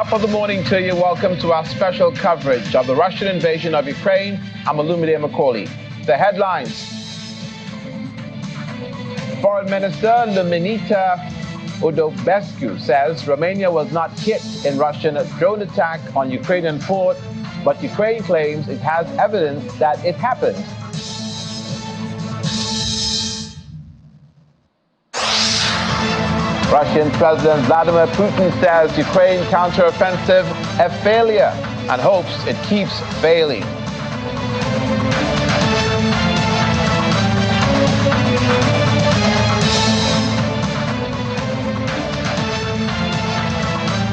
Top of the morning to you. Welcome to our special coverage of the Russian invasion of Ukraine. I'm Olumide Macaulay. The headlines. Foreign Minister Luminița Udobescu says Romania was not hit in Russian drone attack on Ukrainian port, but Ukraine claims it has evidence that it happened. Russian President Vladimir Putin says Ukraine counteroffensive a failure and hopes it keeps failing.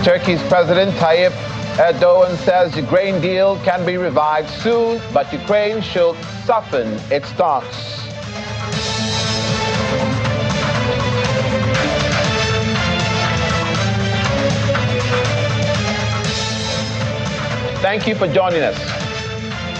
Turkey's President Tayyip Erdogan says Ukraine deal can be revived soon, but Ukraine should soften its stance. Thank you for joining us.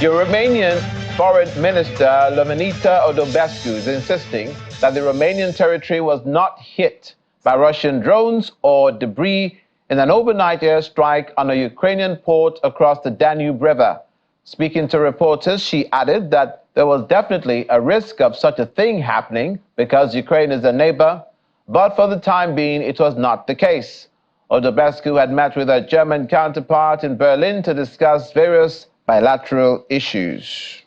Your Romanian Foreign Minister Luminița Udobescu is insisting that the Romanian territory was not hit by Russian drones or debris in an overnight airstrike on a Ukrainian port across the Danube River. Speaking to reporters, she added that there was definitely a risk of such a thing happening because Ukraine is a neighbor, but for the time being, it was not the case. Udobescu had met with her German counterpart in Berlin to discuss various bilateral issues.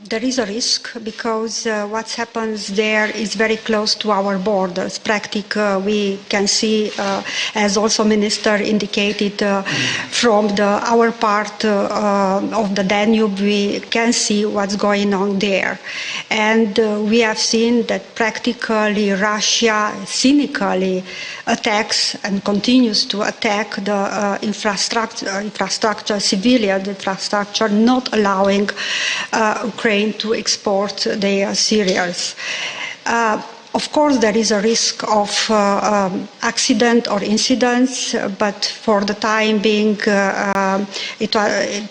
There is a risk because what happens there is very close to our borders. Practically, we can see, as also Minister indicated, from our part of the Danube, we can see what's going on there. And we have seen that practically Russia cynically attacks and continues to attack the infrastructure, civilian infrastructure, not allowing Ukraine to export their cereals. Of course, there is a risk of accident or incidents, but for the time being, it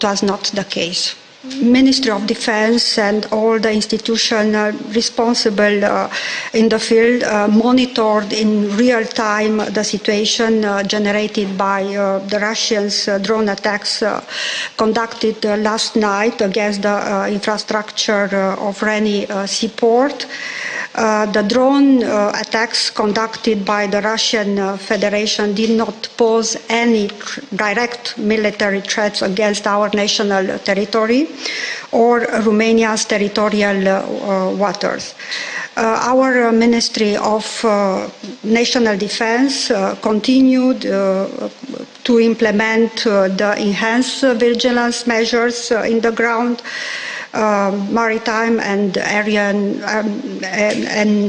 was not the case. Ministry of Defense and all the institutions responsible in the field monitored in real time the situation generated by the Russians' drone attacks conducted last night against the infrastructure of Reni seaport. The drone attacks conducted by the Russian Federation did not pose any direct military threats against our national territory or Romania's territorial waters. Our Ministry of National Defense continued to implement the enhanced vigilance measures in the ground, maritime and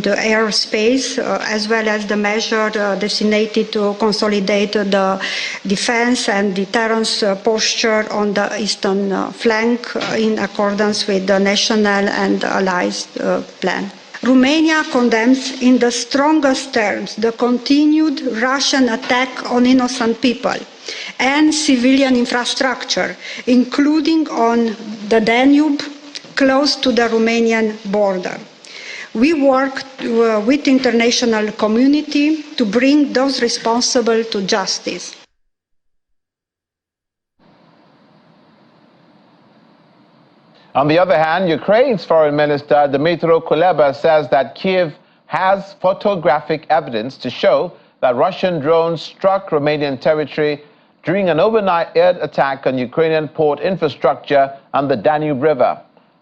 airspace, as well as the measure designated to consolidate the defense and deterrence posture on the eastern flank in accordance with the national and allied plan. Romania condemns in the strongest terms the continued Russian attack on innocent people and civilian infrastructure, including on the Danube, close to the Romanian border. We work with the international community to bring those responsible to justice. On the other hand, Ukraine's Foreign Minister Dmytro Kuleba says that Kyiv has photographic evidence to show that Russian drones struck Romanian territory during an overnight air attack on Ukrainian port infrastructure on the Danube River.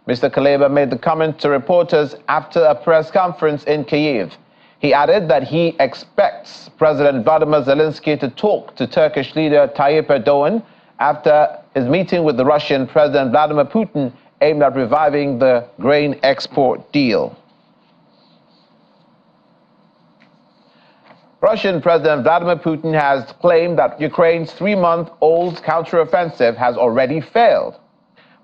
Mr. Kuleba made the comment to reporters after a press conference in Kyiv. He added that he expects President Vladimir Zelensky to talk to Turkish leader Tayyip Erdogan after his meeting with the Russian President Vladimir Putin aimed at reviving the grain export deal. Russian President Vladimir Putin has claimed that Ukraine's 3-month-old counteroffensive has already failed.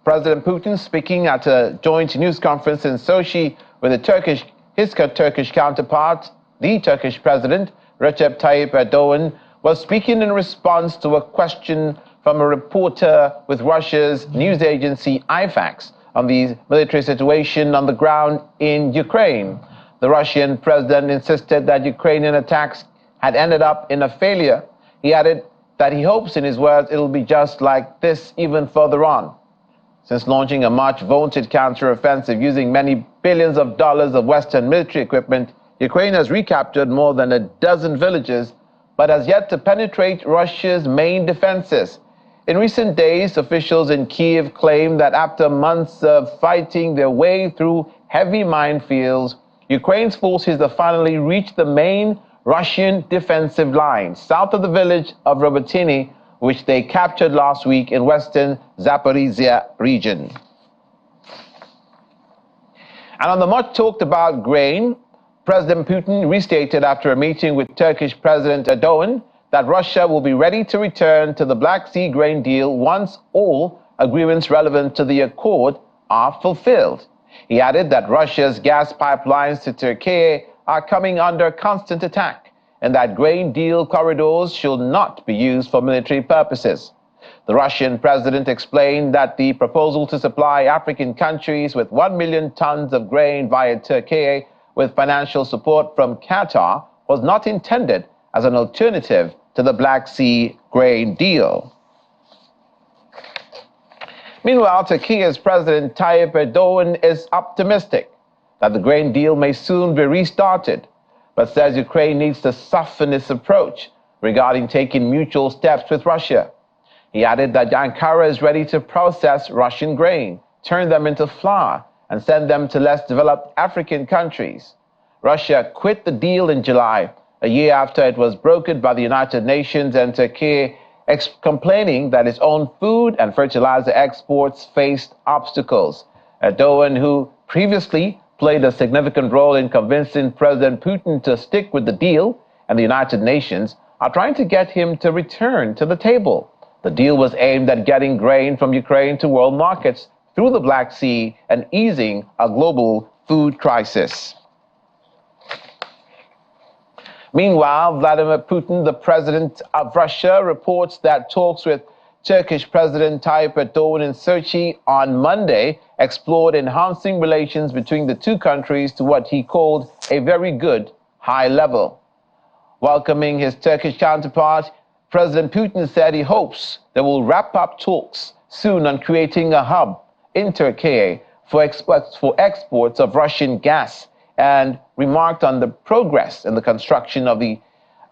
President Putin, speaking at a joint news conference in Sochi with the Turkish His Turkish counterpart, the Turkish President, Recep Tayyip Erdogan, was speaking in response to a question from a reporter with Russia's news agency IFAX on the military situation on the ground in Ukraine. The Russian president insisted that Ukrainian attacks had ended up in a failure. He added that he hopes, in his words, it'll be just like this even further on. Since launching a much-vaunted counter-offensive using many billions of dollars of Western military equipment, Ukraine has recaptured more than a dozen villages, but has yet to penetrate Russia's main defenses. In recent days, officials in Kyiv claim that after months of fighting their way through heavy minefields, Ukraine's forces have finally reached the main Russian defensive line south of the village of Robotyny, which they captured last week in western Zaporizhia region. And on the much talked about grain, President Putin restated after a meeting with Turkish President Erdogan that Russia will be ready to return to the Black Sea grain deal once all agreements relevant to the accord are fulfilled. He added that Russia's gas pipelines to Turkey are coming under constant attack and that grain deal corridors should not be used for military purposes. The Russian president explained that the proposal to supply African countries with 1 million tons of grain via Turkey with financial support from Qatar was not intended as an alternative to the Black Sea grain deal. Meanwhile, Turkey's President Tayyip Erdogan is optimistic that the grain deal may soon be restarted, but says Ukraine needs to soften its approach regarding taking mutual steps with Russia. He added that Ankara is ready to process Russian grain, turn them into flour, and send them to less developed African countries. Russia quit the deal in July, a year after it was brokered by the United Nations, and Turkey complaining that its own food and fertilizer exports faced obstacles. Erdogan, who previously played a significant role in convincing President Putin to stick with the deal, and the United Nations are trying to get him to return to the table. The deal was aimed at getting grain from Ukraine to world markets through the Black Sea and easing a global food crisis. Meanwhile, Vladimir Putin, the president of Russia, reports that talks with Turkish President Tayyip Erdogan in Sochi on Monday explored enhancing relations between the two countries to what he called a very good high level. Welcoming his Turkish counterpart, President Putin said he hopes they will wrap up talks soon on creating a hub in Turkey for exports of Russian gas, and remarked on the progress in the construction of the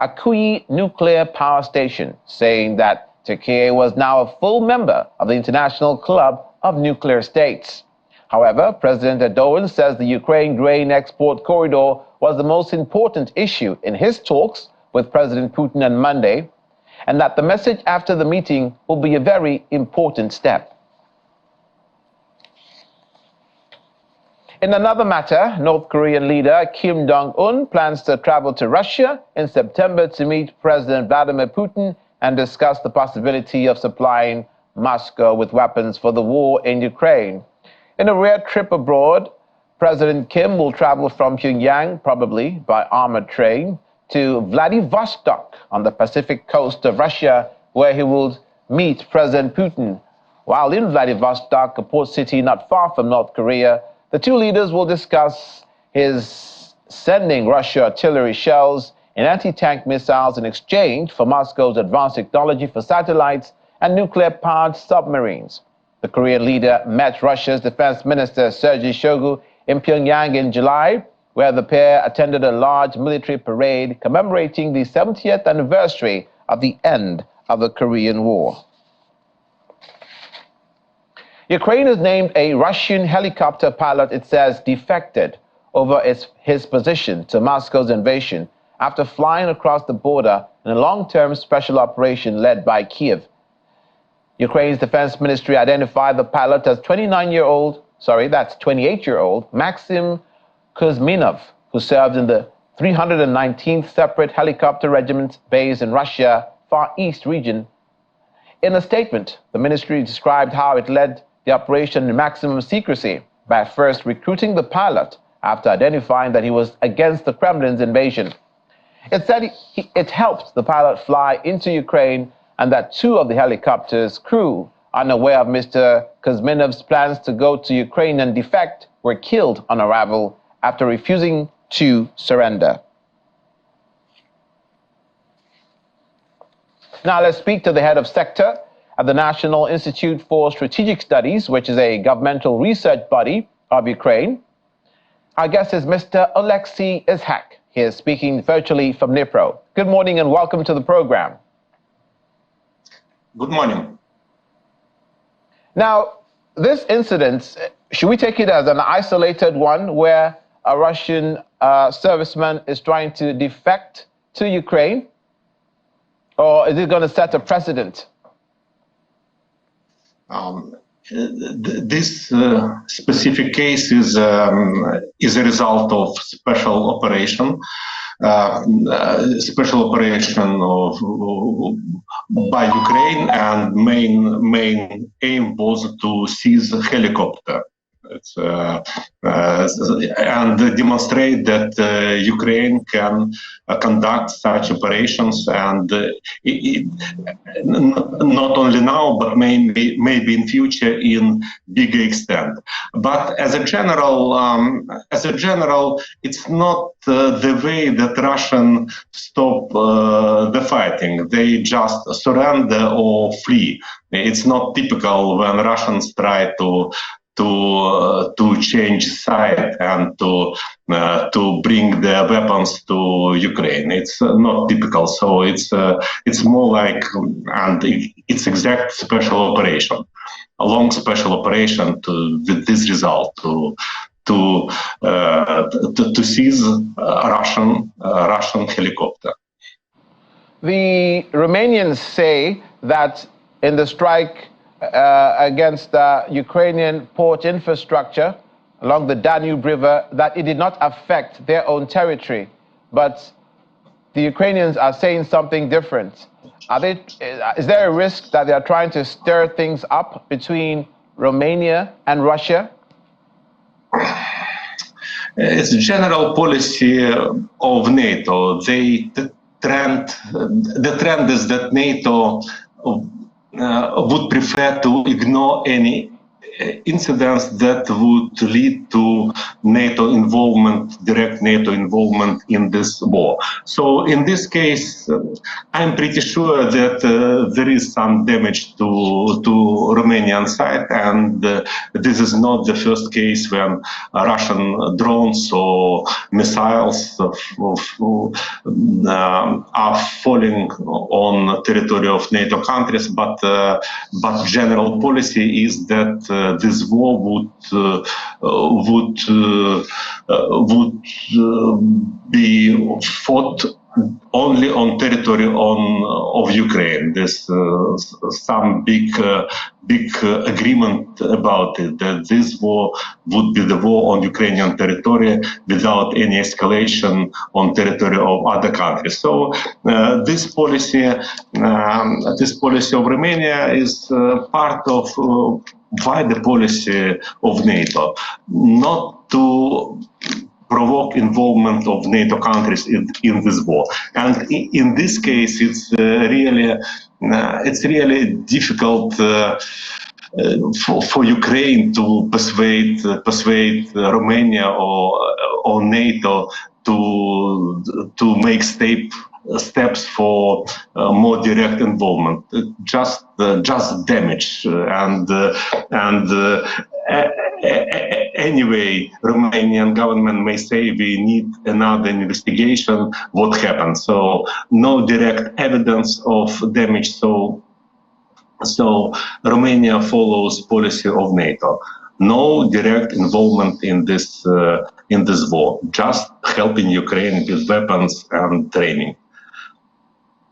Akkuyu nuclear power station, saying that Turkey was now a full member of the International Club of Nuclear States. However, President Erdogan says the Ukraine grain export corridor was the most important issue in his talks with President Putin on Monday, and that the message after the meeting will be a very important step. In another matter, North Korean leader Kim Jong-un plans to travel to Russia in September to meet President Vladimir Putin and discuss the possibility of supplying Moscow with weapons for the war in Ukraine. In a rare trip abroad, President Kim will travel from Pyongyang, probably by armored train, to Vladivostok on the Pacific coast of Russia, where he will meet President Putin. While in Vladivostok, a port city not far from North Korea, the two leaders will discuss his sending Russia artillery shells and anti-tank missiles in exchange for Moscow's advanced technology for satellites and nuclear-powered submarines. The Korean leader met Russia's defense minister Sergei Shoigu in Pyongyang in July, where the pair attended a large military parade commemorating the 70th anniversary of the end of the Korean War. Ukraine has named a Russian helicopter pilot it says defected over his position to Moscow's invasion after flying across the border in a long-term special operation led by Kyiv. Ukraine's defense ministry identified the pilot as 28-year-old Maxim Kuzminov, who served in the 319th Separate Helicopter Regiment based in Russia Far East region. In a statement, the ministry described how it led the operation in maximum secrecy by first recruiting the pilot after identifying that he was against the Kremlin's invasion. It said it helped the pilot fly into Ukraine and that 2 of the helicopter's crew, unaware of Mr. Kuzminov's plans to go to Ukraine and defect, were killed on arrival after refusing to surrender. Now let's speak to the head of sector at the National Institute for Strategic Studies, which is a governmental research body of Ukraine. Our guest is Mr. Oleksiy Izhak. He is speaking virtually from Dnipro. Good morning and welcome to the program. Good morning. Now, this incident, should we take it as an isolated one where a Russian serviceman is trying to defect to Ukraine? Or is it going to set a precedent? This specific case is a result of special operation by Ukraine, and main aim was to seize a helicopter. And demonstrate that Ukraine can conduct such operations, and not only now, but maybe in future in bigger extent. But as a general, it's not the way that Russians stop the fighting. They just surrender or flee. It's not typical when Russians try to change side and to bring their weapons to Ukraine. It's not typical. So it's more like, and it's exact special operation, a long special operation with this result to seize a Russian helicopter. The Romanians say that in the strike against Ukrainian port infrastructure along the Danube River, that it did not affect their own territory. But the Ukrainians are saying something different. Is there a risk that they are trying to stir things up between Romania and Russia? It's a general policy of NATO. The trend is that NATO would prefer to ignore any incidents that would lead to NATO involvement, direct NATO involvement in this war. So in this case, I'm pretty sure that there is some damage to Romanian side, and this is not the first case when Russian drones or missiles are falling on territory of NATO countries. But general policy is that this war would be fought only on territory of Ukraine. There's some big agreement about it, that this war would be the war on Ukrainian territory without any escalation on territory of other countries. So this policy of Romania is part of wider policy of NATO, not to provoke involvement of NATO countries in this war. And in this case, it's really difficult for Ukraine to persuade Romania or NATO to make steps for more direct involvement. Just damage and anyway, Romanian government may say we need another investigation what happened. So no direct evidence of damage. So Romania follows policy of NATO. No direct involvement in this war. Just helping Ukraine with weapons and training.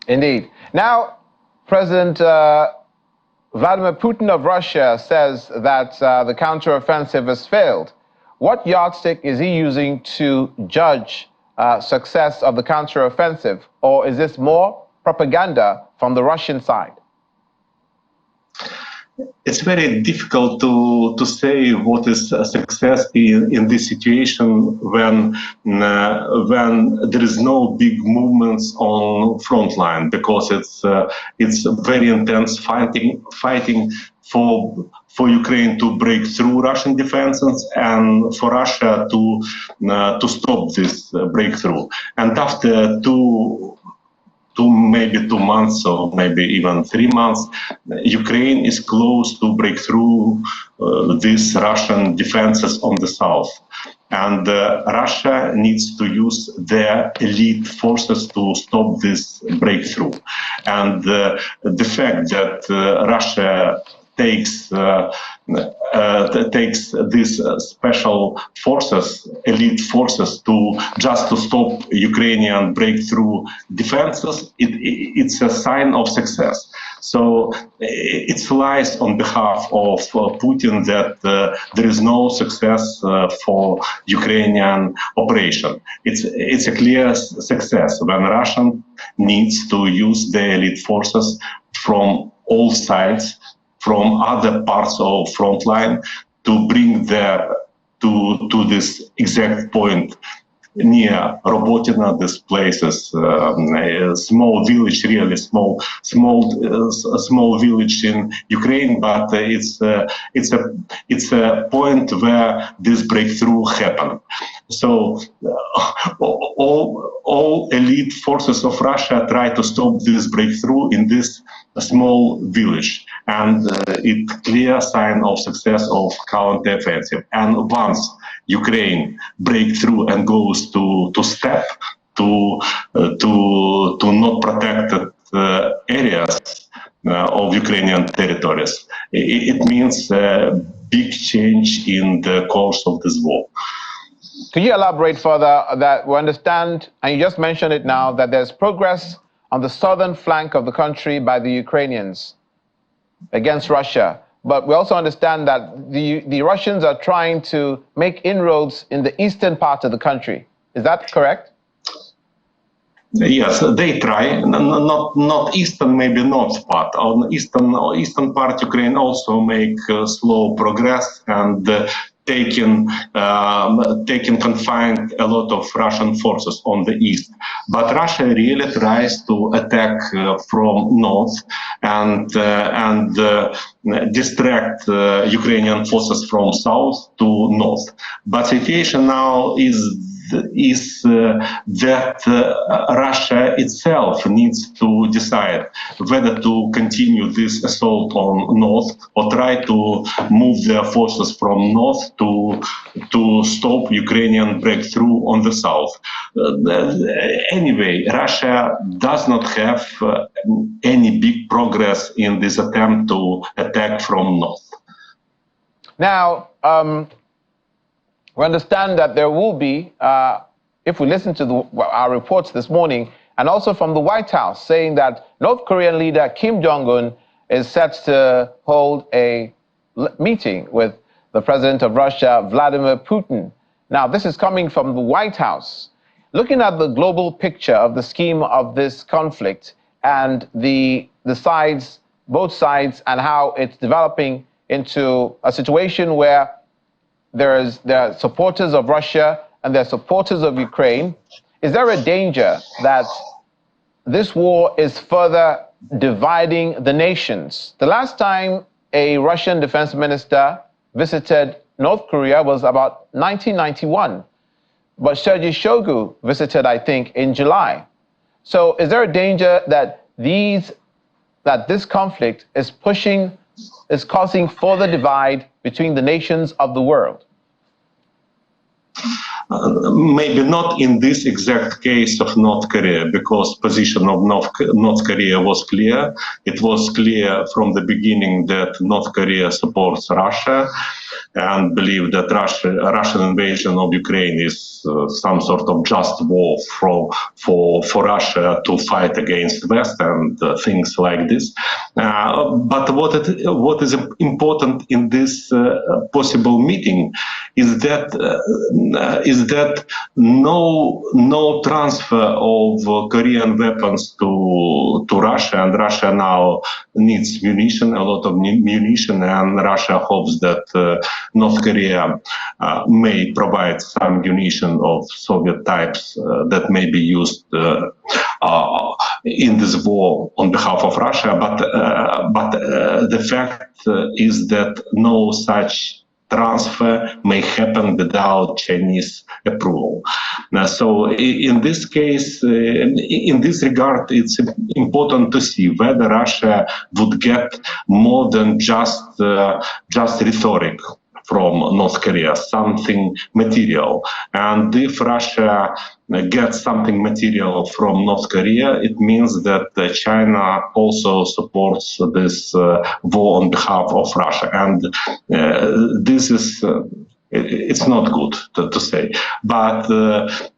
Indeed. Now, President Vladimir Putin of Russia says that the counteroffensive has failed. What yardstick is he using to judge success of the counteroffensive? Or is this more propaganda from the Russian side? it's very difficult to say what is a success in this situation when there is no big movements on front line, because it's very intense fighting for Ukraine to break through Russian defenses and for Russia to stop this breakthrough. And after maybe 2 months or maybe even 3 months, Ukraine is close to break through these Russian defenses on the south. And Russia needs to use their elite forces to stop this breakthrough. And the fact that Russia takes these special forces, elite forces, to stop Ukrainian breakthrough defenses, it's a sign of success. So it lies on behalf of Putin that there is no success for Ukrainian operation. It's a clear success when Russia needs to use their elite forces from all sides, from other parts of front line, to bring to this exact point near Robotina. This place is a small village, really small village in Ukraine, but it's a point where this breakthrough happened. So all elite forces of Russia try to stop this breakthrough in this small village, and it's clear sign of success of counteroffensive. And once Ukraine break through and goes to step to not protected areas of Ukrainian territories, it means a big change in the course of this war. Could you elaborate further that we understand, and you just mentioned it now, that there's progress on the southern flank of the country by the Ukrainians against Russia? But we also understand that the Russians are trying to make inroads in the eastern part of the country. Is that correct? Yes, they try. Not eastern, maybe north part. On eastern part, Ukraine also make slow progress and confined a lot of Russian forces on the east. But Russia really tries to attack from north and distract Ukrainian forces from south to north. But situation now is that Russia itself needs to decide whether to continue this assault on north or try to move their forces from north to stop Ukrainian breakthrough on the south. Anyway, Russia does not have any big progress in this attempt to attack from north. Now, we understand that there will be, if we listen to our reports this morning, and also from the White House, saying that North Korean leader Kim Jong-un is set to hold a meeting with the president of Russia, Vladimir Putin. Now, this is coming from the White House. Looking at the global picture of the scheme of this conflict and the sides, both sides, and how it's developing into a situation where there are supporters of Russia and there are supporters of Ukraine, is there a danger that this war is further dividing the nations? The last time a Russian defense minister visited North Korea was about 1991. But Sergei Shoigu visited, I think, in July. So is there a danger that this conflict is causing further divide between the nations of the world? Maybe not in this exact case of North Korea, because position of North Korea was clear. It was clear from the beginning that North Korea supports Russia. and believe that Russian invasion of Ukraine is some sort of just war for Russia to fight against West and things like this. But what is important in this possible meeting is that no transfer of Korean weapons to Russia, and Russia now needs munition, a lot of munition, and Russia hopes that North Korea may provide some munition of Soviet types that may be used in this war on behalf of Russia. But the fact is that no such transfer may happen without Chinese approval. So in this case, in this regard, it's important to see whether Russia would get more than just rhetoric from North Korea, something material. And if Russia gets something material from North Korea, it means that China also supports this war on behalf of Russia. And this is, it's not good to say. But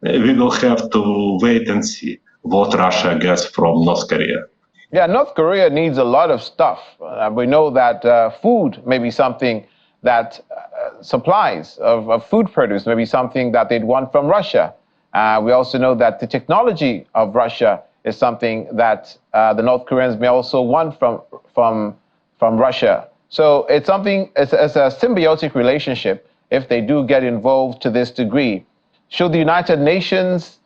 we will have to wait and see what Russia gets from North Korea. Yeah, North Korea needs a lot of stuff. We know that food may be something that supplies of food produce may be something that they'd want from Russia. We also know that the technology of Russia is something that the North Koreans may also want from Russia. So it's something, it's a symbiotic relationship if they do get involved to this degree. Should the United Nations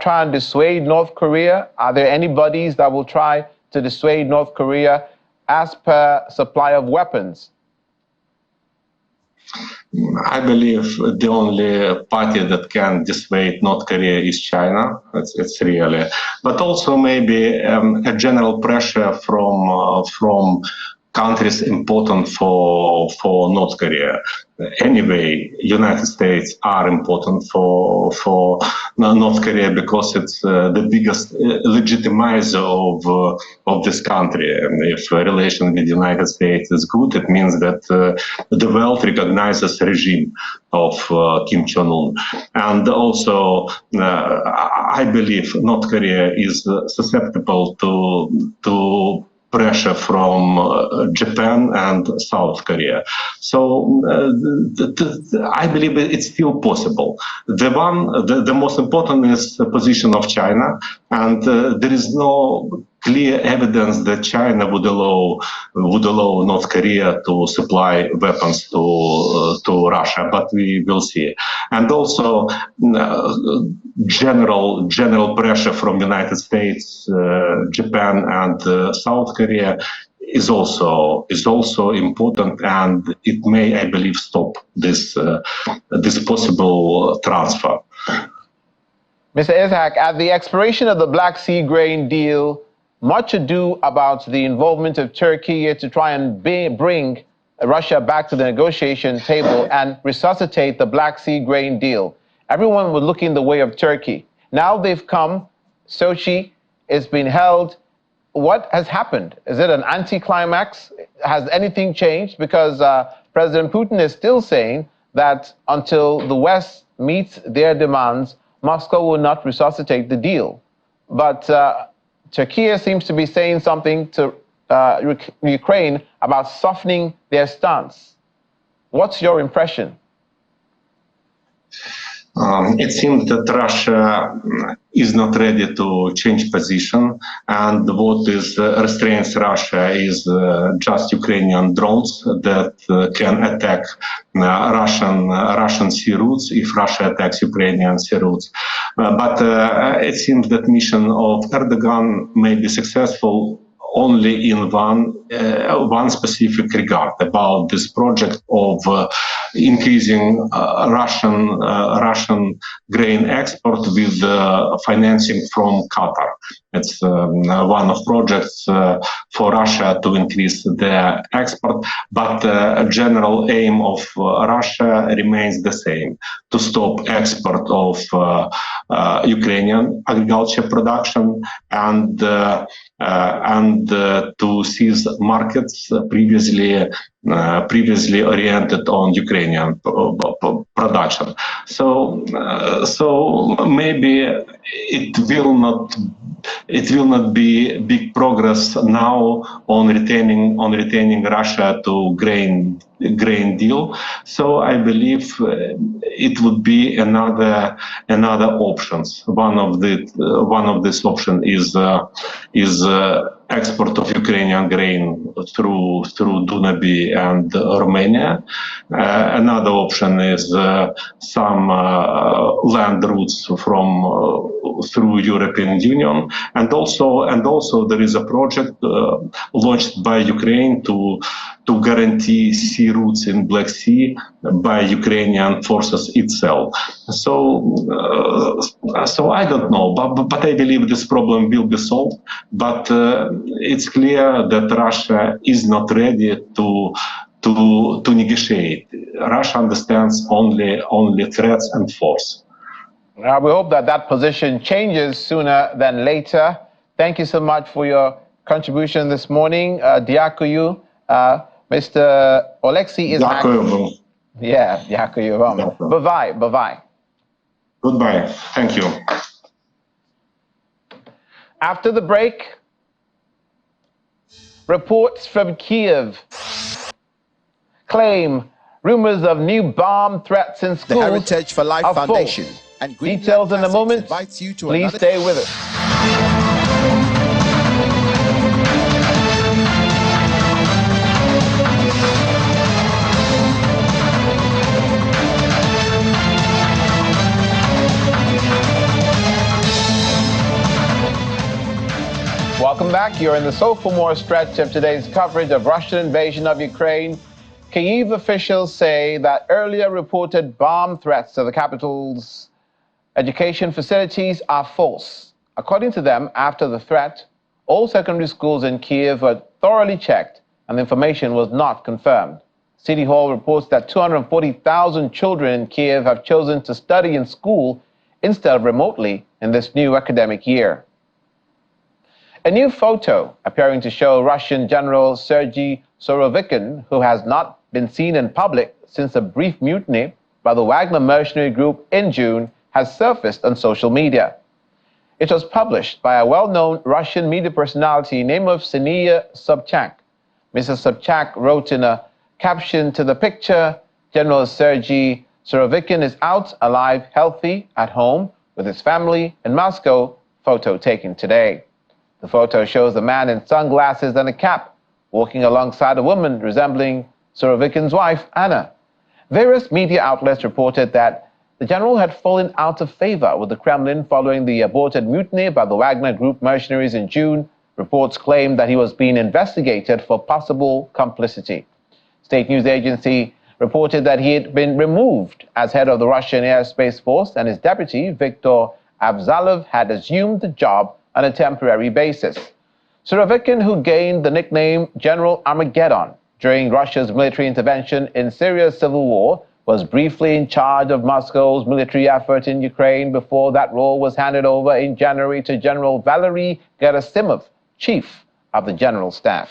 try and dissuade North Korea? Are there any bodies that will try to dissuade North Korea as per supply of weapons? I believe the only party that can dissuade North Korea is China. It's really, but also maybe a general pressure from countries important for North Korea. Anyway, United States are important for North Korea because it's the biggest legitimizer of this country. And if a relation with the United States is good, it means that the world recognizes the regime of Kim Jong-un. And also, I believe North Korea is susceptible to pressure from Japan and South Korea. So I believe it's still possible. The most important is the position of China, and there is no clear evidence that China would allow North Korea to supply weapons to Russia, but we will see. And also general pressure from United States, Japan, and South Korea is also important, and it may, I believe, stop this possible transfer. Mr. Ishak, at the expiration of the Black Sea grain deal, much ado about the involvement of Turkey to try and bring Russia back to the negotiation table and resuscitate the Black Sea grain deal. Everyone was looking the way of Turkey. Now they've come, Sochi, it's been held. What has happened? Is it an anticlimax? Has anything changed? Because President Putin is still saying that until the West meets their demands, Moscow will not resuscitate the deal. But Turkey seems to be saying something to Ukraine about softening their stance. What's your impression? It seems that Russia is not ready to change position, and what restrains Russia is just Ukrainian drones that can attack Russian sea routes if Russia attacks Ukrainian sea routes. But it seems that mission of Erdogan may be successful only in one specific regard, about this project of increasing Russian grain export with financing from Qatar. It's one of projects for Russia to increase their export, but the general aim of Russia remains the same: to stop export of Ukrainian agriculture production and to seize markets previously oriented on Ukrainian production. So maybe it will not be big progress now on retaining Russia to grain deal. So I believe it would be another options. One of this option is export of Ukrainian grain through Dunabi and Romania. Another option is some land routes through European Union, and also there is a project launched by Ukraine to guarantee sea routes in Black Sea by Ukrainian forces itself. So I don't know, but I believe this problem will be solved. But it's clear that Russia is not ready to negotiate. Russia understands only threats and force. We hope that position changes sooner than later. Thank you so much for your contribution this morning. Дякую. Mr. Oleksiy is Дякую. Yeah, дякую вам. Bye-bye. Goodbye. Thank you. After the break, reports from Kyiv claim rumors of new bomb threats in schools. The Heritage for Life Foundation and Green Details in a moment. Please stay with us. Welcome back. You're in the sophomore stretch of today's coverage of Russian invasion of Ukraine. Kyiv officials say that earlier reported bomb threats to the capital's education facilities are false. According to them, after the threat, all secondary schools in Kyiv were thoroughly checked and the information was not confirmed. City Hall reports that 240,000 children in Kyiv have chosen to study in school instead of remotely in this new academic year. A new photo appearing to show Russian General Sergei Surovikin, who has not been seen in public since a brief mutiny by the Wagner mercenary group in June, has surfaced on social media. It was published by a well-known Russian media personality named Ksenia Sobchak. Mrs. Sobchak wrote in a caption to the picture, "General Sergei Surovikin is out, alive, healthy, at home with his family in Moscow, photo taken today." The photo shows a man in sunglasses and a cap walking alongside a woman resembling Surovikin's wife, Anna. Various media outlets reported that the general had fallen out of favor with the Kremlin following the aborted mutiny by the Wagner Group mercenaries in June. Reports claimed that he was being investigated for possible complicity. State news agency reported that he had been removed as head of the Russian Airspace Force, and his deputy, Viktor Avzalov, had assumed the job on a temporary basis. Surovikin, who gained the nickname General Armageddon during Russia's military intervention in Syria's civil war, was briefly in charge of Moscow's military effort in Ukraine before that role was handed over in January to General Valery Gerasimov, chief of the General Staff.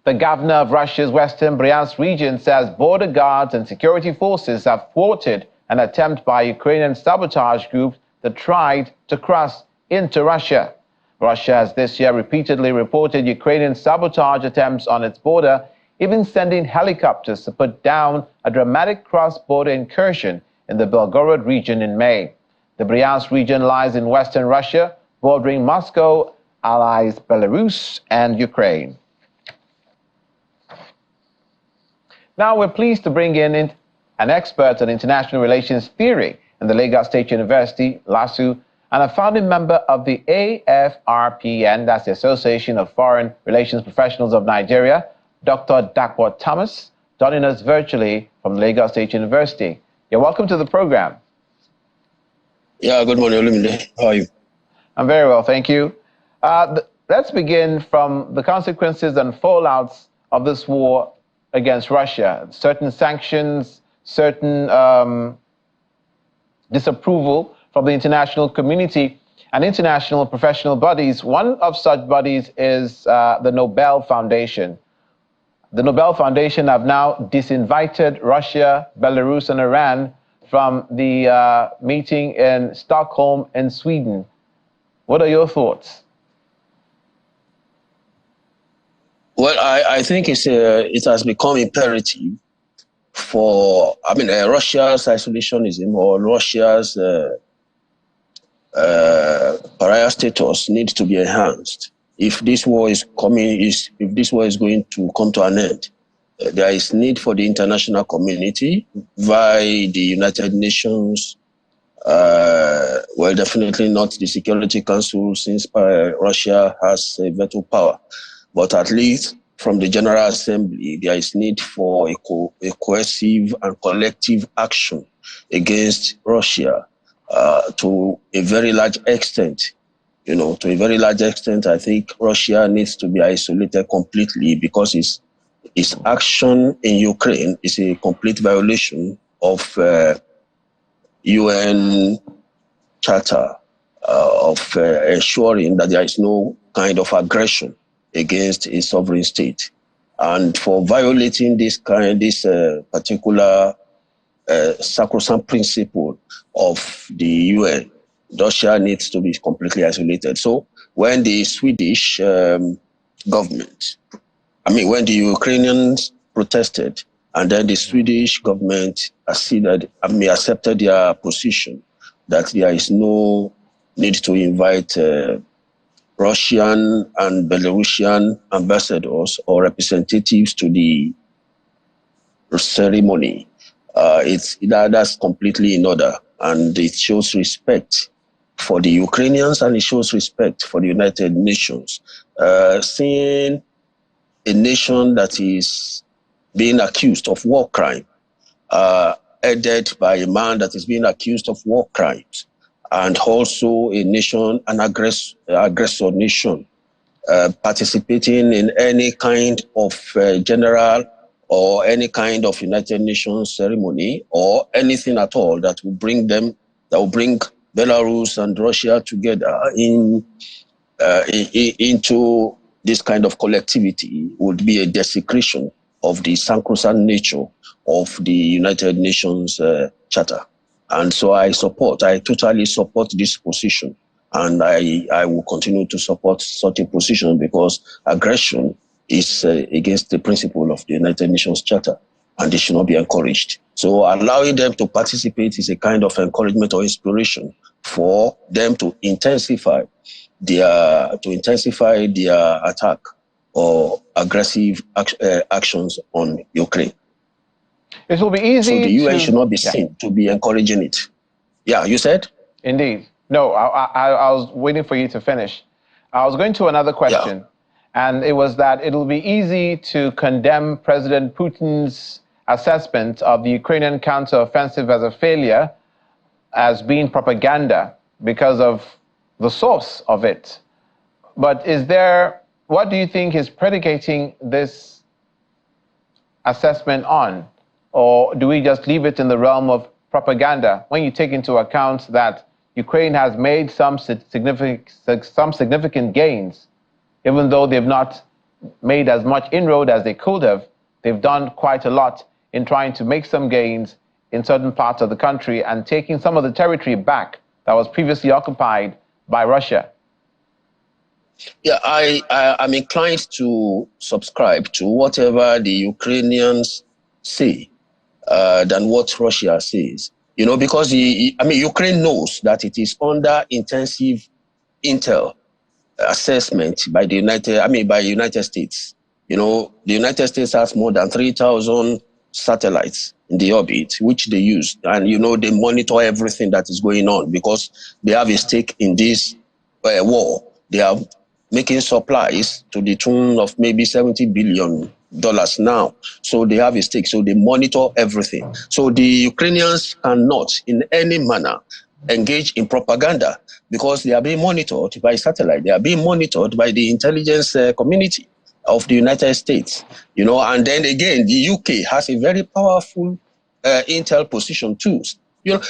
The governor of Russia's western Bryansk region says border guards and security forces have thwarted an attempt by Ukrainian sabotage groups that tried to cross into Russia. Russia has this year repeatedly reported Ukrainian sabotage attempts on its border, even sending helicopters to put down a dramatic cross-border incursion in the Belgorod region in May. The Bryansk region lies in western Russia, bordering Moscow, allies Belarus and Ukraine. Now we're pleased to bring in an expert on international relations theory in the Lagos State University, LASU, and a founding member of the AFRPN, that's the Association of Foreign Relations Professionals of Nigeria, Dr. Dapo Thomas, joining us virtually from Lagos State University. You're welcome to the program. Yeah, good morning, Olumide. How are you? I'm very well, thank you. Let's begin from the consequences and fallouts of this war against Russia. Certain sanctions, certain disapproval from the international community. and international professional bodies. One of such bodies is the Nobel Foundation. The Nobel Foundation have now disinvited Russia, Belarus, and Iran from the meeting in Stockholm in Sweden. What are your thoughts? Well, I think it has become imperative for, Russia's isolationism or Russia's pariah status needs to be enhanced. If this war is going to come to an end, there is need for the international community via the United Nations. Well, definitely not the Security Council, since Russia has a veto power, but at least from the General Assembly, there is need for a cohesive and collective action against Russia to a very large extent. To a very large extent, I think Russia needs to be isolated completely, because its action in Ukraine is a complete violation of UN Charter of ensuring that there is no kind of aggression against a sovereign state. And for violating this particular sacrosanct principle of the UN, Russia needs to be completely isolated. So when the Swedish government, when the Ukrainians protested, and then the Swedish government accepted their position that there is no need to invite Russian and Belarusian ambassadors or representatives to the ceremony. That's completely in order, and it shows respect for the Ukrainians, and it shows respect for the United Nations. Seeing a nation that is being accused of war crime, headed by a man that is being accused of war crimes, and also a nation, an aggressor nation, participating in any kind of general or any kind of United Nations ceremony or anything at all that will bring Belarus and Russia together into this kind of collectivity would be a desecration of the sacrosanct nature of the United Nations Charter. And so I totally support this position. And I will continue to support such a position, because aggression is against the principle of the United Nations Charter, and it should not be encouraged. So allowing them to participate is a kind of encouragement or inspiration for them to intensify their attack or aggressive actions on Ukraine. It will be easy. So the UN should not be seen to be encouraging it. Yeah, you said? Indeed. No, I was waiting for you to finish. I was going to another question, and it was that it will be easy to condemn President Putin's assessment of the Ukrainian counteroffensive as a failure as being propaganda because of the source of it. But what do you think is predicating this assessment on? Or do we just leave it in the realm of propaganda when you take into account that Ukraine has made some significant gains, even though they've not made as much inroad as they could have? They've done quite a lot in trying to make some gains in certain parts of the country and taking some of the territory back that was previously occupied by Russia. Yeah, I'm inclined to subscribe to whatever the Ukrainians say than what Russia says. Because Ukraine knows that it is under intensive intel assessment by the United States. The United States has more than 3,000 satellites in the orbit, which they use, and they monitor everything that is going on, because they have a stake in this war. They are making supplies to the tune of maybe $70 billion now. So they have a stake. So they monitor everything. So the Ukrainians cannot in any manner engage in propaganda, because they are being monitored by satellite. They are being monitored by the intelligence community of the United States. And then again, the UK has a very powerful intel position too.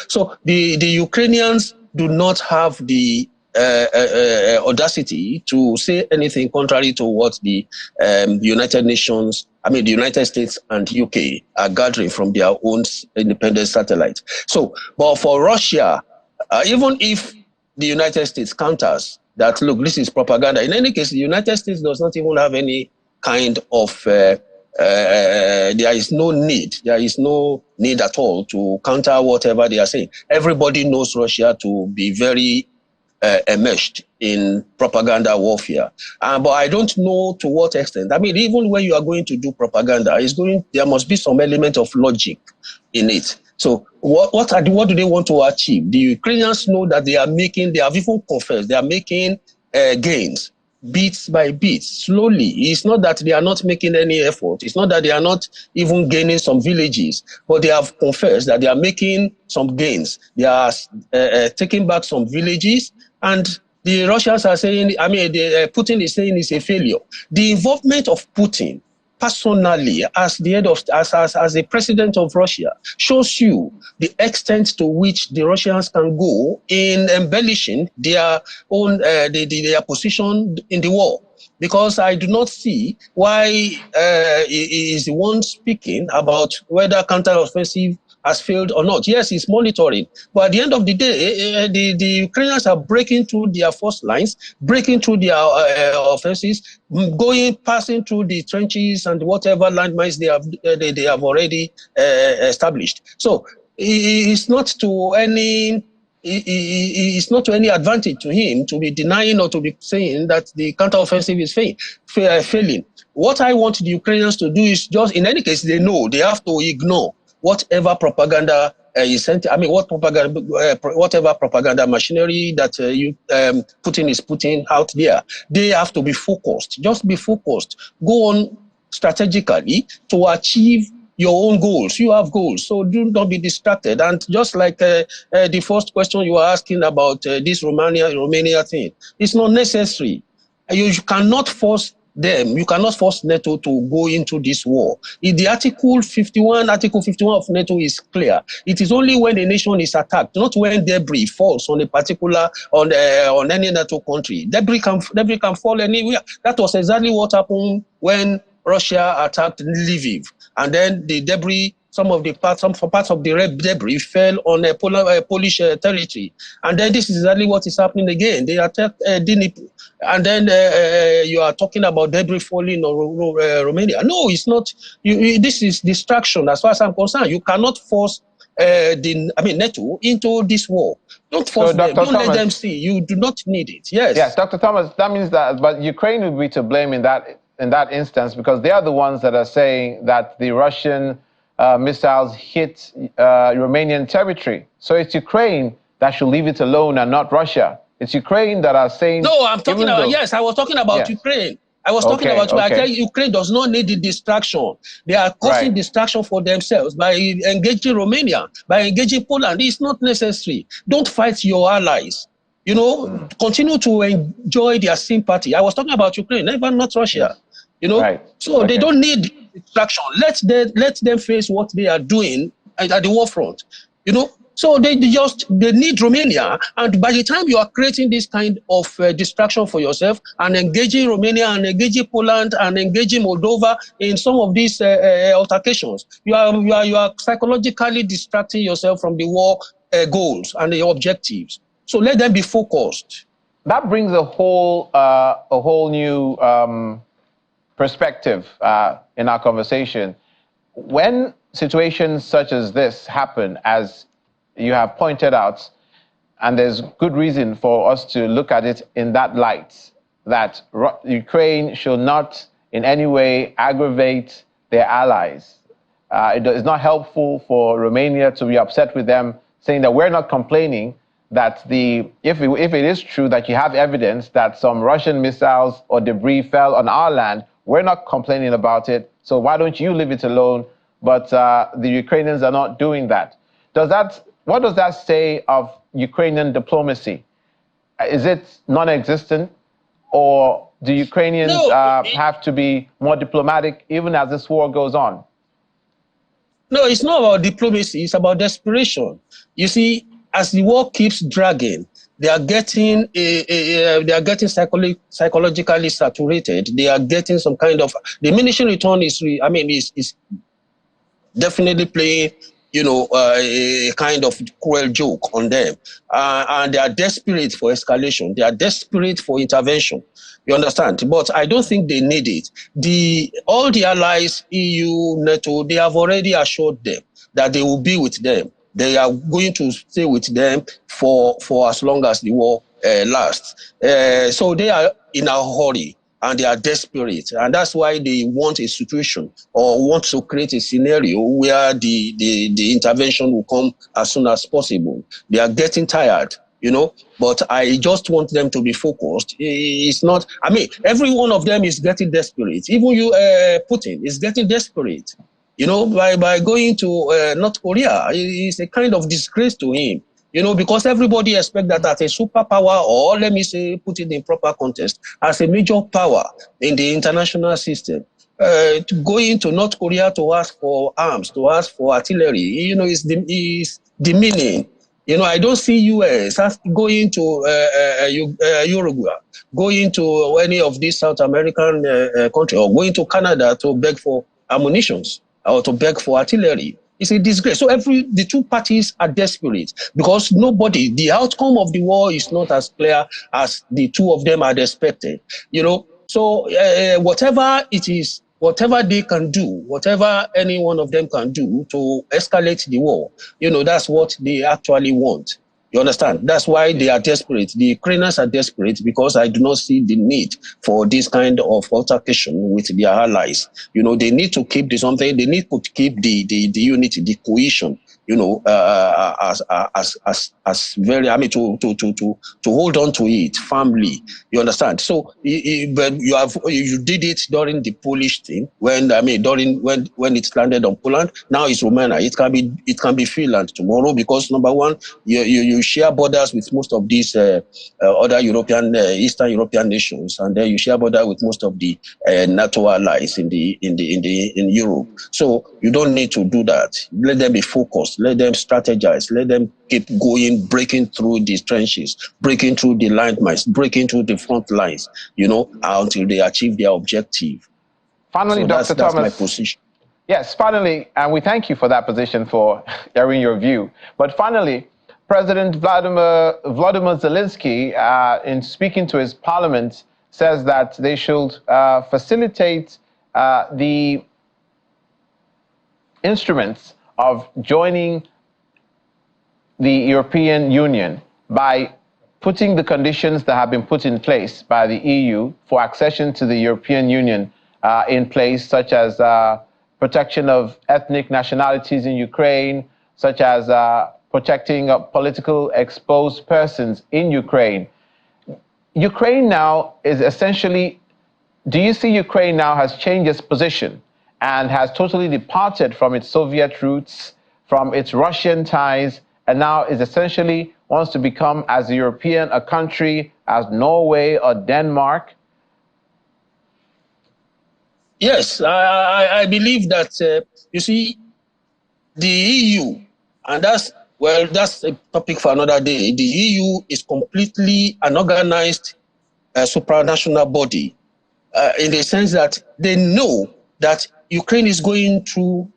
So the Ukrainians do not have the audacity to say anything contrary to what the United Nations, the United States and UK are gathering from their own independent satellites. So, but for Russia, even if the United States counters that, look, this is propaganda, in any case, the United States does not even have any kind of, there is no need at all to counter whatever they are saying. Everybody knows Russia to be very enmeshed in propaganda warfare. But I don't know to what extent. I mean, even when you are going to do propaganda, there must be some element of logic in it. So what do they want to achieve? The Ukrainians know that they have even confessed, they are making gains, bit by bit, slowly. It's not that they are not making any effort. It's not that they are not even gaining some villages, but they have confessed that they are making some gains. They are taking back some villages, and the Russians are saying, Putin is saying it's a failure. The involvement of Putin personally as the head of, as the president of Russia, shows you the extent to which the Russians can go in embellishing their own their position in the war. Because I do not see why he is the one speaking about whether counteroffensive has failed or not. Yes, he's monitoring, but at the end of the day, the Ukrainians are breaking through their first lines, breaking through their offenses, passing through the trenches and whatever landmines they have already established. So it's not to any. It's not to any advantage to him to be denying or to be saying that the counteroffensive is failing. What I want the Ukrainians to do is just, in any case, they know they have to ignore whatever propaganda is sent. Whatever propaganda machinery that Putin is putting out there. They have to be focused. Just be focused. Go on strategically to achieve your own goals. You have goals, so do not be distracted. And just like the first question you were asking about this Romania thing, it's not necessary. You cannot force them. You cannot force NATO to go into this war. In the Article 51 of NATO is clear. It is only when a nation is attacked, not when debris falls on a particular on any NATO country. Debris can fall anywhere. That was exactly what happened when Russia attacked Lviv, and then the debris, some parts of the debris fell on a Polish territory, and then this is exactly what is happening again. They attacked Dnipro, and then you are talking about debris falling on Romania. No, it's not. This is distraction, as far as I'm concerned. You cannot force NATO into this war. Don't force them. Don't let them see. You do not need it. Yes. Yes, Dr. Thomas. That means that, but Ukraine would be to blame in that instance, because they are the ones that are saying that the Russian missiles hit Romanian territory. So it's Ukraine that should leave it alone and not Russia. It's Ukraine that are saying... No, I'm talking about... Yes, I was talking about Ukraine. I was talking about... I tell you, Ukraine does not need the distraction. They are causing distraction for themselves by engaging Romania, by engaging Poland. It's not necessary. Don't fight your allies. You know, continue to enjoy their sympathy. I was talking about Ukraine, not Russia. You know, so they don't need distraction. Let them face what they are doing at the war front. You know, so they need Romania, and by the time you are creating this kind of distraction for yourself and engaging Romania and engaging Poland and engaging Moldova in some of these altercations, you are psychologically distracting yourself from the war goals and the objectives. So let them be focused. That brings a whole new perspective in our conversation. When situations such as this happen, as you have pointed out, and there's good reason for us to look at it in that light, that Ukraine should not in any way aggravate their allies. It is not helpful for Romania to be upset with them, saying that we're not complaining, that if it is true that you have evidence that some Russian missiles or debris fell on our land, we're not complaining about it, so why don't you leave it alone? But the Ukrainians are not doing that. What does that say of Ukrainian diplomacy? Is it non-existent, or do Ukrainians have to be more diplomatic even as this war goes on? No, it's not about diplomacy, it's about desperation. You see, as the war keeps dragging, they are getting psychologically saturated. They are getting some kind of diminishing return. Is definitely playing, a kind of cruel joke on them, and they are desperate for escalation. They are desperate for intervention. You understand? But I don't think they need it. All the allies, EU, NATO, they have already assured them that they will be with them. They are going to stay with them for as long as the war lasts. So they are in a hurry and they are desperate. And that's why they want a situation or want to create a scenario where the intervention will come as soon as possible. They are getting tired, but I just want them to be focused. It's not, every one of them is getting desperate. Even Putin is getting desperate. By going to North Korea, it's a kind of disgrace to him, because everybody expects that as a superpower, or let me say, put it in proper context, as a major power in the international system, to go into North Korea to ask for arms, to ask for artillery, is demeaning. I don't see US going to Uruguay, going to any of these South American countries, or going to Canada to beg for ammunitions or to beg for artillery. It's a disgrace. So the two parties are desperate because the outcome of the war is not as clear as the two of them had expected. So whatever it is, whatever they can do, whatever any one of them can do to escalate the war, that's what they actually want. You understand? That's why they are desperate. The Ukrainians are desperate because I do not see the need for this kind of altercation with their allies. They need to keep something. They need to keep the unity, the cohesion. As very, to hold on to it firmly. You understand? So, but you did it during the Polish thing when it landed on Poland. Now it's Romania. It can be Finland tomorrow because number one, you share borders with most of these other Eastern European nations, and then you share border with most of the NATO allies in Europe. So you don't need to do that. Let them be focused. Let them strategize. Let them keep going, breaking through these trenches, breaking through the landmines, breaking through the front lines, until they achieve their objective. Finally, so Dr. that's Thomas. my position. Yes, finally, and we thank you for that position, for airing your view. But finally, President Vladimir Zelensky, in speaking to his parliament, says that they should facilitate the instruments of joining the European Union by putting the conditions that have been put in place by the EU for accession to the European Union in place, such as protection of ethnic nationalities in Ukraine, such as protecting political exposed persons in Ukraine. Ukraine now is essentially, do you see Ukraine now has changed its position and has totally departed from its Soviet roots, from its Russian ties, and now is essentially wants to become as European a country as Norway or Denmark? Yes, I believe that, you see, the EU, and that's a topic for another day. The EU is completely an organized supranational body in the sense that they know that Ukraine is going through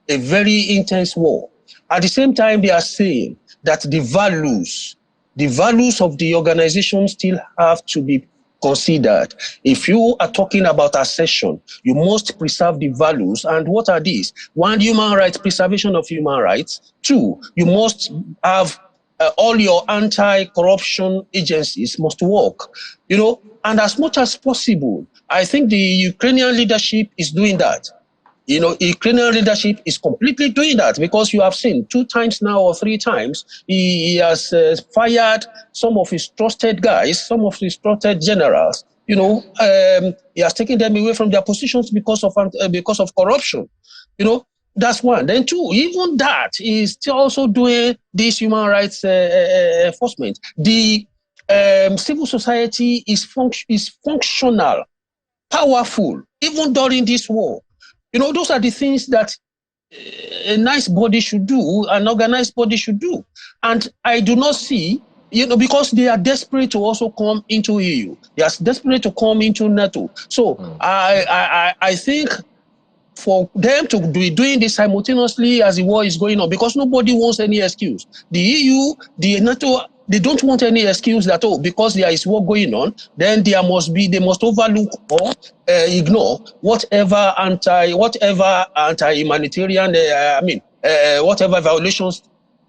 a very intense war. At the same time, they are saying that the values of the organization still have to be considered. If you are talking about accession, you must preserve the values. And what are these? One, human rights, preservation of human rights. Two, you must have all your anti-corruption agencies must work, and as much as possible. I think the Ukrainian leadership is doing that. Ukrainian leadership is completely doing that because you have seen 2 times now or 3 times, he has fired some of his trusted guys, some of his trusted generals. He has taken them away from their positions because of corruption. That's one. Then 2, even that is still also doing this human rights enforcement. The civil society is functional, powerful, even during this war. Those are the things that a nice body should do, an organized body should do. And I do not see because they are desperate to also come into EU. They are desperate to come into NATO. So I think for them to be doing this simultaneously as the war is going on, because nobody wants any excuse. The EU, the NATO, they don't want any excuse at all, because there is war going on. Then they must overlook or ignore whatever anti-humanitarian, whatever violations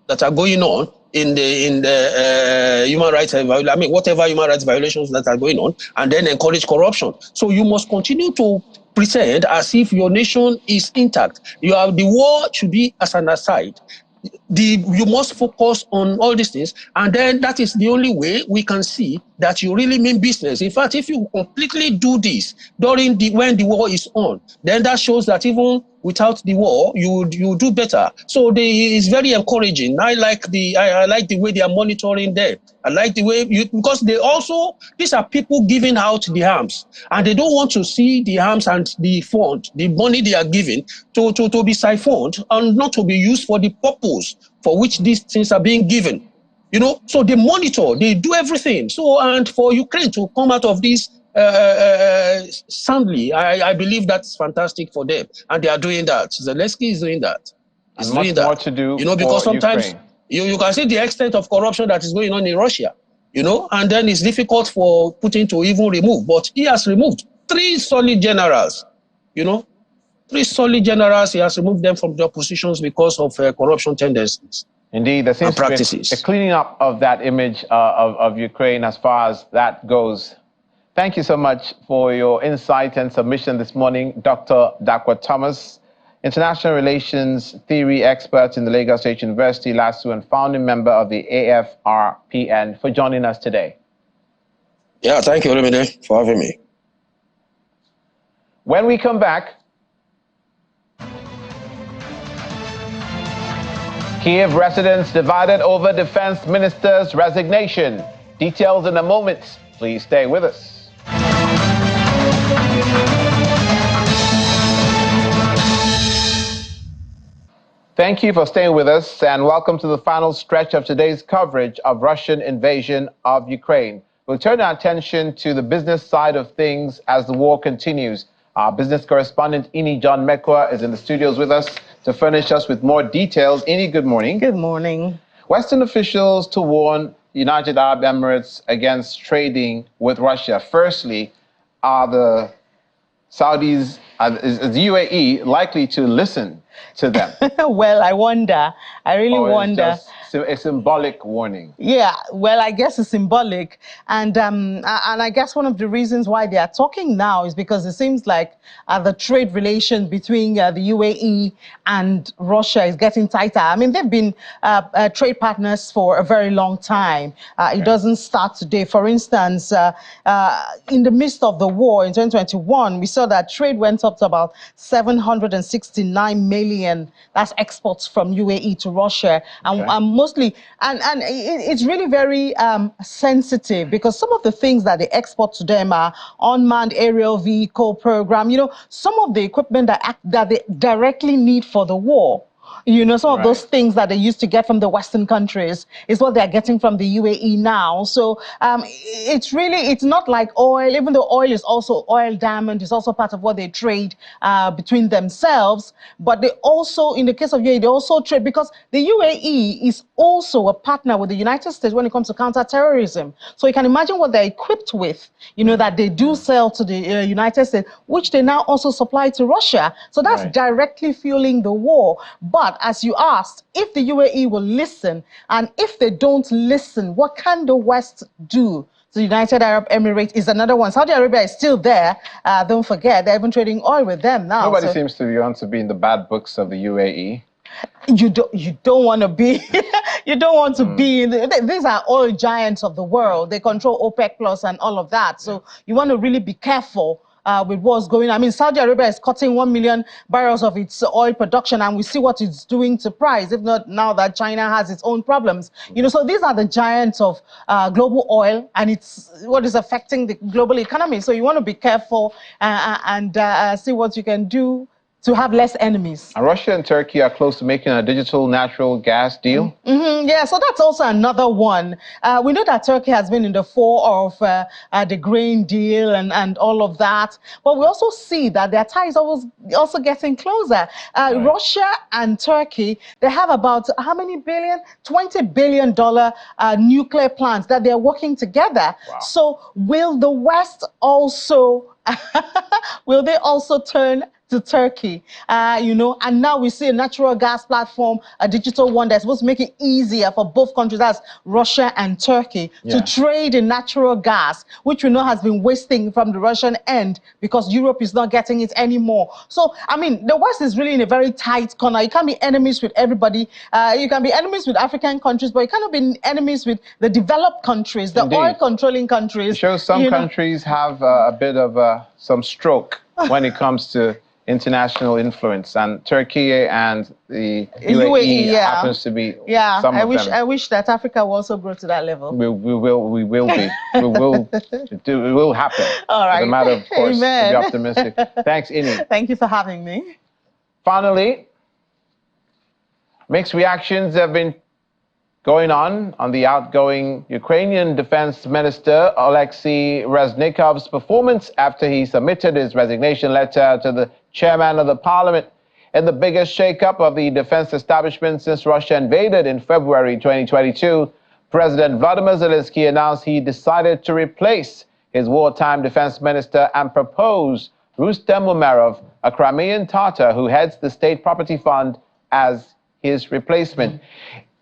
that are going on in the human rights, whatever human rights violations that are going on, and then encourage corruption. So you must continue to pretend as if your nation is intact. The war should be as an aside. You must focus on all these things, and then that is the only way we can see that you really mean business. In fact, if you completely do this when the war is on, then that shows that even without the war, you do better. So it's very encouraging. I like the way they are monitoring them. I like the way because these are people giving out the arms, and they don't want to see the arms and the fund, the money they are giving to be siphoned and not to be used for the purpose for which these things are being given. So they monitor, they do everything. So, and for Ukraine to come out of this soundly, I believe that's fantastic for them, and they are doing that. Zelensky is doing that. He's doing that. More to do, because sometimes you can see the extent of corruption that is going on in Russia, and then it's difficult for Putin to even remove. But he has removed 3 solid generals, 3 solid generals. He has removed them from their positions because of corruption tendencies. Indeed, there seems to be a cleaning up of that image of Ukraine as far as that goes. Thank you so much for your insight and submission this morning, Dr. Dakwa Thomas, International Relations Theory expert in the Lagos State University, LASU, and founding member of the AFRPN, for joining us today. Yeah, thank you, Olumide, for having me. When we come back, Kyiv residents divided over defense minister's resignation. Details in a moment. Please stay with us. Thank you for staying with us, and welcome to the final stretch of today's coverage of Russian invasion of Ukraine. We'll turn our attention to the business side of things as the war continues. Our business correspondent, Ini John Mekwa, is in the studios with us to furnish us with more details. Ini, good morning. Good morning. Western officials to warn United Arab Emirates against trading with Russia. Firstly, are the Saudis, is the UAE likely to listen to them? Well, I wonder. I really wonder. Just a symbolic warning. Yeah, well, I guess it's symbolic. And I guess one of the reasons why they are talking now is because it seems like the trade relations between the UAE and Russia is getting tighter. I mean, they've been trade partners for a very long time. It doesn't start today. For instance, in the midst of the war in 2021, we saw that trade went up to about 769 million. That's exports from UAE to Russia. And mostly, and it's really very sensitive, because some of the things that they export to them are unmanned aerial vehicle program, some of the equipment that they directly need for the war. Some of those things that they used to get from the Western countries is what they're getting from the UAE now. So it's not like oil, even though oil is also oil, diamond is also part of what they trade between themselves. But they also, in the case of UAE, they also trade because the UAE is also a partner with the United States when it comes to counterterrorism. So you can imagine what they're equipped with, that they do sell to the United States, which they now also supply to Russia. So that's directly fueling the war. But as you asked, if the UAE will listen, and if they don't listen, what can the West do? The United Arab Emirates is another one. Saudi Arabia is still there. Don't forget, they're even trading oil with them now. Nobody seems to want to be in the bad books of the UAE. You don't want to be. You don't want to be. These are oil giants of the world. They control OPEC Plus and all of that. So you want to really be careful with what's going on. I mean, Saudi Arabia is cutting 1 million barrels of its oil production, and we see what it's doing to price, if not now that China has its own problems. So these are the giants of global oil, and it's what is affecting the global economy. So you want to be careful and see what you can do to have less enemies. And Russia and Turkey are close to making a digital natural gas deal. Yeah, so that's also another one. We know that Turkey has been in the fore of the grain deal and all of that, but we also see that their ties are also getting closer. Right. Russia and Turkey, they have about how many billion? $20 billion nuclear plants that they're working together. Wow. So will the West also, will they also turn to Turkey, and now we see a natural gas platform, a digital one that's supposed to make it easier for both countries, that's Russia and Turkey, to trade in natural gas, which we know has been wasting from the Russian end because Europe is not getting it anymore. So, I mean, the West is really in a very tight corner. You can't be enemies with everybody. You can be enemies with African countries, but you cannot be enemies with the developed countries, the oil-controlling countries. It shows some countries have a bit of some stroke when it comes to international influence, and Turkey and the UAE happens to be some of them. I wish that Africa will also grow to that level. We will be. It will happen. All right. It's a matter, of course, to be optimistic. Thanks, Ini. Thank you for having me. Finally, mixed reactions have been going on the outgoing Ukrainian Defense Minister Alexei Reznikov's performance after he submitted his resignation letter to the chairman of the parliament. In the biggest shakeup of the defense establishment since Russia invaded in February 2022, President Vladimir Zelensky announced he decided to replace his wartime defense minister and propose Rustem Umerov, a Crimean Tatar who heads the State Property Fund, as his replacement.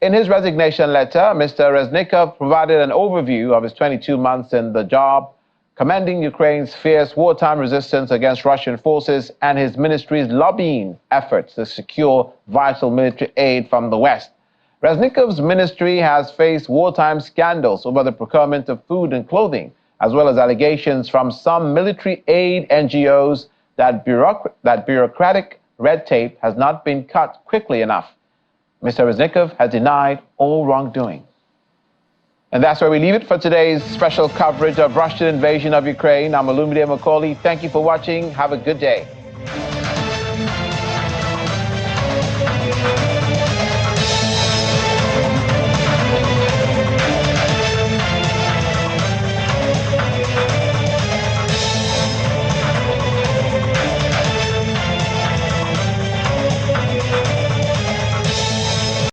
In his resignation letter, Mr. Reznikov provided an overview of his 22 months in the job, commending Ukraine's fierce wartime resistance against Russian forces and his ministry's lobbying efforts to secure vital military aid from the West. Reznikov's ministry has faced wartime scandals over the procurement of food and clothing, as well as allegations from some military aid NGOs that bureaucratic red tape has not been cut quickly enough. Mr. Reznikov has denied all wrongdoing. And that's where we leave it for today's special coverage of Russian invasion of Ukraine. I'm Olumide Macaulay. Thank you for watching. Have a good day.